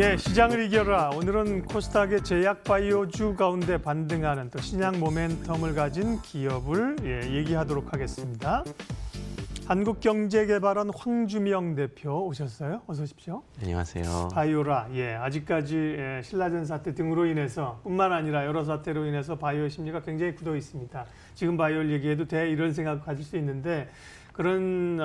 예, 시장을 이겨라. 오늘은 코스닥의 제약 바이오주 가운데 반등하는 또 신약 모멘텀을 가진 기업을 얘기하도록 하겠습니다. 한국경제개발원 황주명 대표 오셨어요. 어서 오십시오. 안녕하세요. 바이오라, 아직까지 신라젠 사태 등으로 인해서 뿐만 아니라 여러 사태로 인해서 바이오 심리가 굉장히 굳어 있습니다. 지금 바이오를 얘기해도 돼 이런 생각 가질 수 있는데 그런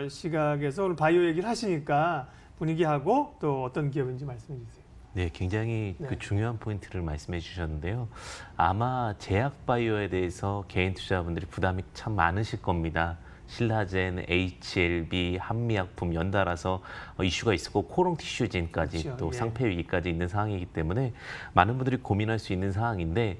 시각에서 오늘 바이오 얘기를 하시니까 분위기하고 또 어떤 기업인지 말씀해 주세요. 네, 굉장히 그 중요한 포인트를 말씀해 주셨는데요. 아마 제약 바이오에 대해서 개인 투자자분들이 부담이 참 많으실 겁니다. 신라젠, HLB, 한미약품 연달아서 이슈가 있었고 코롱 티슈진까지 그렇죠. 또 상폐 위기까지 있는 상황이기 때문에 많은 분들이 고민할 수 있는 상황인데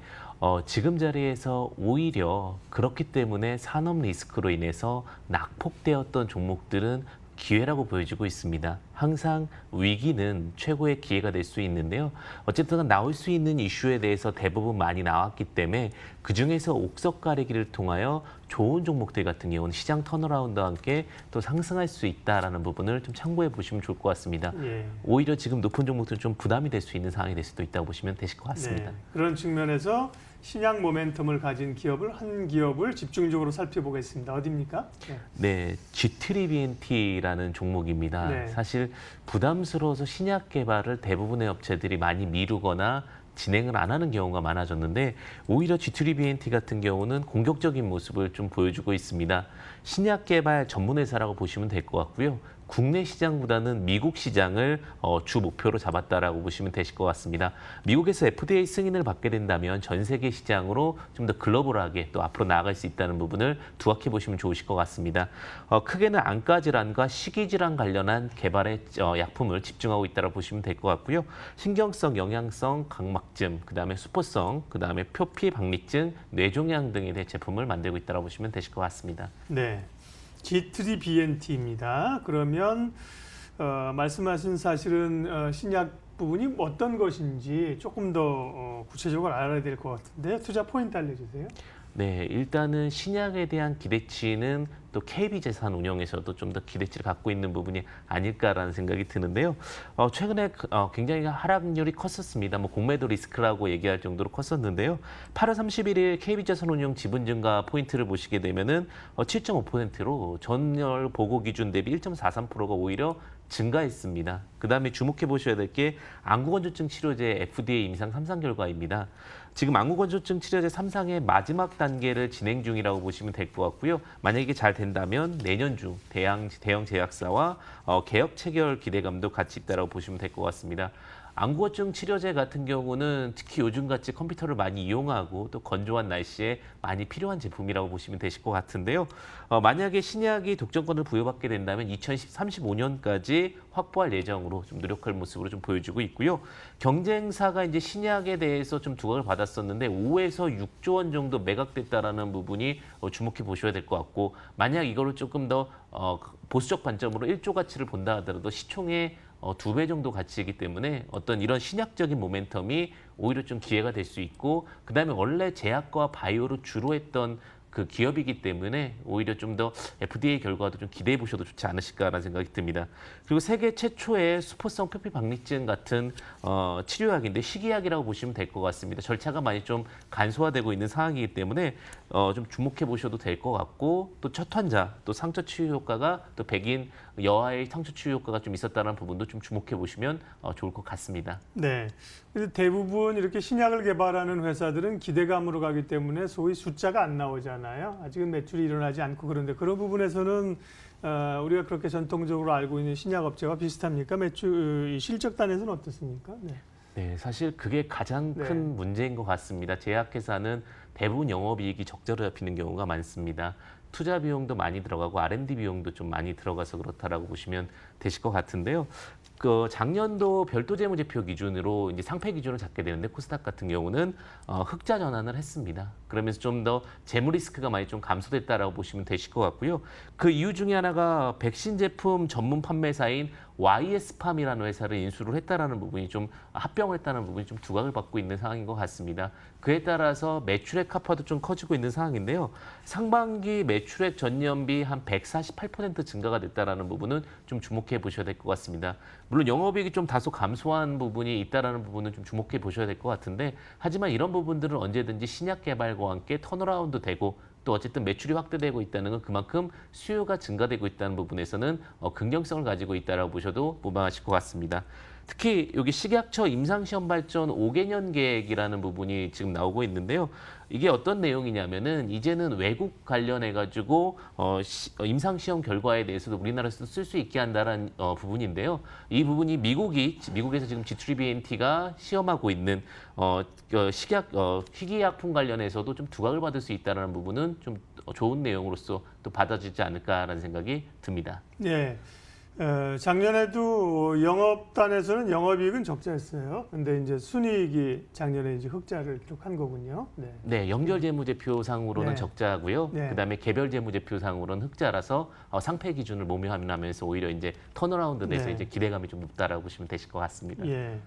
지금 자리에서 오히려 그렇기 때문에 산업 리스크로 인해서 낙폭되었던 종목들은 기회라고 보여지고 있습니다. 항상 위기는 최고의 기회가 될 수 있는데요. 어쨌든 나올 수 있는 이슈에 대해서 대부분 많이 나왔기 때문에 그중에서 옥석 가리기를 통하여 좋은 종목들 같은 경우는 시장 턴어라운드와 함께 또 상승할 수 있다는 부분을 좀 참고해 보시면 좋을 것 같습니다. 오히려 지금 높은 종목들은 좀 부담이 될 수 있는 상황이 될 수도 있다고 보시면 되실 것 같습니다. 그런 측면에서 신약 모멘텀을 가진 한 기업을 집중적으로 살펴보겠습니다. 어디입니까? 네, G3BNT라는 종목입니다. 사실 부담스러워서 신약 개발을 대부분의 업체들이 많이 미루거나 진행을 안 하는 경우가 많아졌는데 오히려 G3BNT 같은 경우는 공격적인 모습을 좀 보여주고 있습니다. 신약 개발 전문 회사라고 보시면 될 것 같고요. 국내 시장보다는 미국 시장을 주 목표로 잡았다라고 보시면 되실 것 같습니다. 미국에서 FDA 승인을 받게 된다면 전 세계 시장으로 좀 더 글로벌하게 또 앞으로 나아갈 수 있다는 부분을 두각해 보시면 좋으실 것 같습니다. 크게는 안과 질환과 식이 질환 관련한 개발의 약품을 집중하고 있다고 보시면 될 것 같고요. 신경성, 영양성, 각막증, 그다음에 수포성, 그다음에 표피, 박리증, 뇌종양 등에 대한 제품을 만들고 있다고 보시면 되실 것 같습니다. 네. G3BNT입니다. 그러면 말씀하신 사실은 신약 부분이 어떤 것인지 조금 더 구체적으로 알아야 될 것 같은데 투자 포인트 알려주세요. 네, 일단은 신약에 대한 기대치는 또 KB재산운용에서도 좀 더 기대치를 갖고 있는 부분이 아닐까라는 생각이 드는데요. 최근에 굉장히 하락률이 컸었습니다. 공매도 리스크라고 얘기할 정도로 컸었는데요. 8월 31일 KB재산운용 지분 증가 포인트를 보시게 되면은 7.5%로 전월 보고 기준 대비 1.43%가 오히려 증가했습니다. 그다음에 주목해 보셔야 될 게 안구건조증 치료제 FDA 임상 3상 결과입니다. 지금 안구건조증 치료제 3상의 마지막 단계를 진행 중이라고 보시면 될 것 같고요. 만약에 이게 잘 된다면 내년 중 대형 제약사와 개업 체결 기대감도 같이 있다고 보시면 될 것 같습니다. 안구건조증 치료제 같은 경우는 특히 요즘같이 컴퓨터를 많이 이용하고 또 건조한 날씨에 많이 필요한 제품이라고 보시면 되실 것 같은데요. 만약에 신약이 독점권을 부여받게 된다면 2035년까지 확보할 예정으로 좀 노력할 모습으로 좀 보여지고 있고요. 경쟁사가 이제 신약에 대해서 좀 두각을 받았었는데 5에서 6조 원 정도 매각됐다라는 부분이 주목해 보셔야 될 것 같고 만약 이거를 조금 더 보수적 관점으로 1조 가치를 본다 하더라도 시총의 2배 정도 가치이기 때문에 어떤 이런 신약적인 모멘텀이 오히려 좀 기회가 될 수 있고 그다음에 원래 제약과 바이오로 주로 했던 그 기업이기 때문에 오히려 좀 더 FDA 결과도 좀 기대해 보셔도 좋지 않으실까라는 생각이 듭니다. 그리고 세계 최초의 수포성 표피 박리증 같은 치료약인데 식이약이라고 보시면 될 것 같습니다. 절차가 많이 좀 간소화되고 있는 상황이기 때문에 좀 주목해 보셔도 될 것 같고 또 첫 환자, 또 상처 치유 효과가 또 백인 여아의 상처 치유 효과가 좀 있었다는 부분도 좀 주목해 보시면 좋을 것 같습니다. 네. 그래서 대부분 이렇게 신약을 개발하는 회사들은 기대감으로 가기 때문에 소위 숫자가 안 나오잖아요. 아직은 매출이 일어나지 않고 그런데 그런 부분에서는 우리가 그렇게 전통적으로 알고 있는 신약 업체와 비슷합니까? 매출 실적 단에서는 어떻습니까? 네, 사실 그게 가장 큰 문제인 것 같습니다. 제약회사는 대부분 영업이익이 적자로 잡히는 경우가 많습니다. 투자 비용도 많이 들어가고 R&D 비용도 좀 많이 들어가서 그렇다라고 보시면 되실 것 같은데요. 작년도 별도 재무제표 기준으로 이제 상패 기준을 잡게 되는데 코스닥 같은 경우는 흑자 전환을 했습니다. 그러면서 좀 더 재무 리스크가 많이 좀 감소됐다라고 보시면 되실 것 같고요. 그 이유 중에 하나가 백신 제품 전문 판매사인 YS팜이라는 회사를 인수를 했다라는 부분이 좀 합병을 했다는 부분이 좀 두각을 받고 있는 상황인 것 같습니다. 그에 따라서 매출액 하파도 좀 커지고 있는 상황인데요. 상반기 매출액 전년비 한 148% 증가가 됐다라는 부분은 좀 주목해 보셔야 될 것 같습니다. 물론 영업이익이 좀 다소 감소한 부분이 있다라는 부분은 좀 주목해 보셔야 될 것 같은데, 하지만 이런 부분들은 언제든지 신약 개발과 함께 턴어라운드 되고 또 어쨌든 매출이 확대되고 있다는 건 그만큼 수요가 증가되고 있다는 부분에서는 긍정성을 가지고 있다라고 보셔도 무방하실 것 같습니다. 특히 여기 식약처 임상시험 발전 5개년 계획이라는 부분이 지금 나오고 있는데요. 이게 어떤 내용이냐면은 이제는 외국 관련해 가지고 임상시험 결과에 대해서도 우리나라에서도 쓸 수 있게 한다는 부분인데요. 이 부분이 미국에서 지금 G3BNT가 시험하고 있는 희귀약품 관련해서도 좀 두각을 받을 수 있다는 부분은 좀 좋은 내용으로서 또 받아지지 않을까라는 생각이 듭니다. 예. 작년에도 영업단에서는 영업이익은 적자였어요. 근데 이제 순이익이 작년에 이제 흑자를 기록한 거군요. 네. 네, 연결재무제표상으로는 네. 적자고요. 네. 그다음에 개별재무제표상으로는 흑자라서 상패 기준을 모면하면서 오히려 이제 턴어라운드 돼서 네. 이제 기대감이 좀 높다라고 보시면 되실 것 같습니다. 예.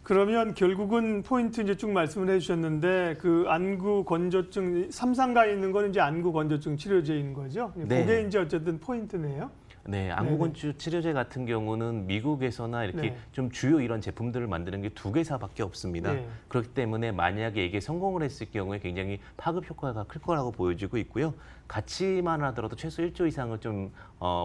그러면 결국은 포인트 이제 쭉 말씀을 해주셨는데 그 안구 건조증 삼상가에 있는 거는 이제 안구 건조증 치료제인 거죠. 네. 그게 이제 어쨌든 포인트네요. 네, 안구건조 치료제 같은 경우는 미국에서나 이렇게 네. 좀 주요 이런 제품들을 만드는 게 두 개사밖에 없습니다. 네. 그렇기 때문에 만약에 이게 성공을 했을 경우에 굉장히 파급 효과가 클 거라고 보여지고 있고요. 가치만 하더라도 최소 1조 이상을 좀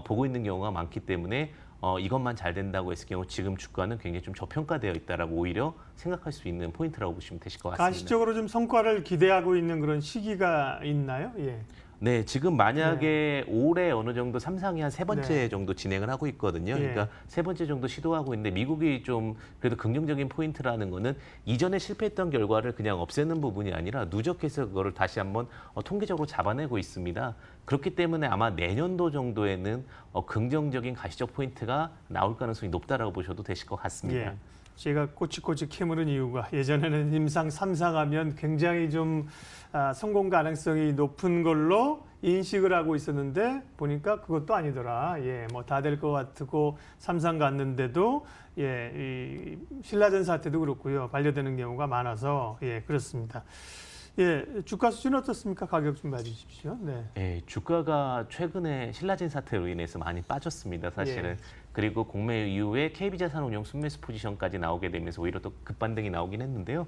보고 있는 경우가 많기 때문에 이것만 잘 된다고 했을 경우 지금 주가는 굉장히 좀 저평가되어 있다라고 오히려 생각할 수 있는 포인트라고 보시면 되실 것 같습니다. 가시적으로 좀 성과를 기대하고 있는 그런 시기가 있나요? 예. 네, 지금 만약에 올해 어느 정도 삼상이 한 세 번째 네. 정도 진행을 하고 있거든요. 예. 그러니까 세 번째 정도 시도하고 있는데 미국이 좀 그래도 긍정적인 포인트라는 거는 이전에 실패했던 결과를 그냥 없애는 부분이 아니라 누적해서 그거를 다시 한번 통계적으로 잡아내고 있습니다. 그렇기 때문에 아마 내년도 정도에는 긍정적인 가시적 포인트가 나올 가능성이 높다라고 보셔도 되실 것 같습니다. 예. 제가 꼬치꼬치 캐물은 이유가 예전에는 임상 3상 하면 굉장히 좀 성공 가능성이 높은 걸로 인식을 하고 있었는데 보니까 그것도 아니더라. 예, 뭐 다 될 것 같고 3상 갔는데도 예, 이 신라젠 사태도 그렇고요. 반려되는 경우가 많아서 예, 그렇습니다. 예, 주가 수준 어떻습니까? 가격 좀 봐주십시오. 네. 예, 주가가 최근에 신라젠 사태로 인해서 많이 빠졌습니다, 사실은. 예. 그리고 공매 이후에 KB자산운용 순매수 포지션까지 나오게 되면서 오히려 또 급반등이 나오긴 했는데요.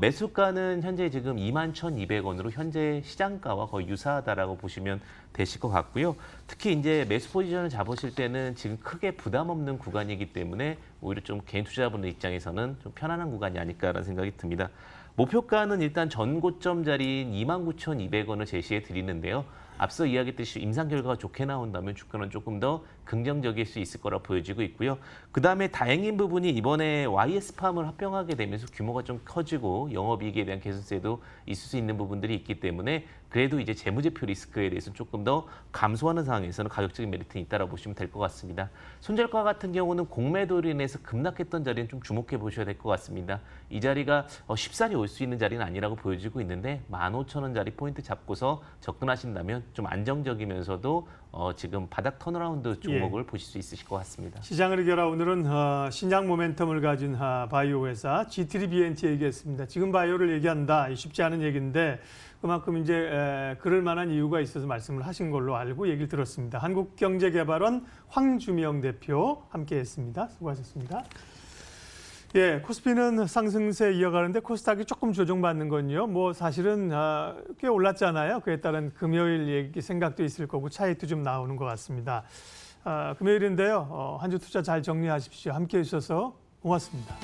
매수가는 현재 지금 21,200원으로 현재 시장가와 거의 유사하다라고 보시면 되실 것 같고요. 특히 이제 매수 포지션을 잡으실 때는 지금 크게 부담 없는 구간이기 때문에 오히려 좀 개인 투자자분들 입장에서는 좀 편안한 구간이 아닐까라는 생각이 듭니다. 목표가는 일단 전고점 자리인 29,200원을 제시해 드리는데요. 앞서 이야기했듯이 임상 결과가 좋게 나온다면 주가는 조금 더 긍정적일 수 있을 거라 보여지고 있고요. 그다음에 다행인 부분이 이번에 YS팜을 합병하게 되면서 규모가 좀 커지고 영업이익에 대한 개선세도 있을 수 있는 부분들이 있기 때문에 그래도 이제 재무제표 리스크에 대해서 조금 더 감소하는 상황에서는 가격적인 메리트는 있다고 보시면 될 것 같습니다. 손절가 같은 경우는 공매도로 인해서 급락했던 자리는 좀 주목해 보셔야 될 것 같습니다. 이 자리가 쉽사리 올 수 있는 자리는 아니라고 보여지고 있는데 15,000원짜리 포인트 잡고서 접근하신다면 좀 안정적이면서도 지금 바닥 턴어라운드 종목을 보실 수 있으실 것 같습니다. 시장을 이겨라 오늘은 신약 모멘텀을 가진 바이오 회사 G3BNT 얘기했습니다. 지금 바이오를 얘기한다 쉽지 않은 얘기인데 그만큼 이제 그럴 만한 이유가 있어서 말씀을 하신 걸로 알고 얘기를 들었습니다. 한국경제개발원 황주명 대표 함께했습니다. 수고하셨습니다. 예, 코스피는 상승세 이어가는데 코스닥이 조금 조정받는 건요. 뭐 사실은 꽤 올랐잖아요. 그에 따른 금요일 얘기 생각도 있을 거고 차익도 좀 나오는 것 같습니다. 금요일인데요. 한 주 투자 잘 정리하십시오. 함께해 주셔서 고맙습니다.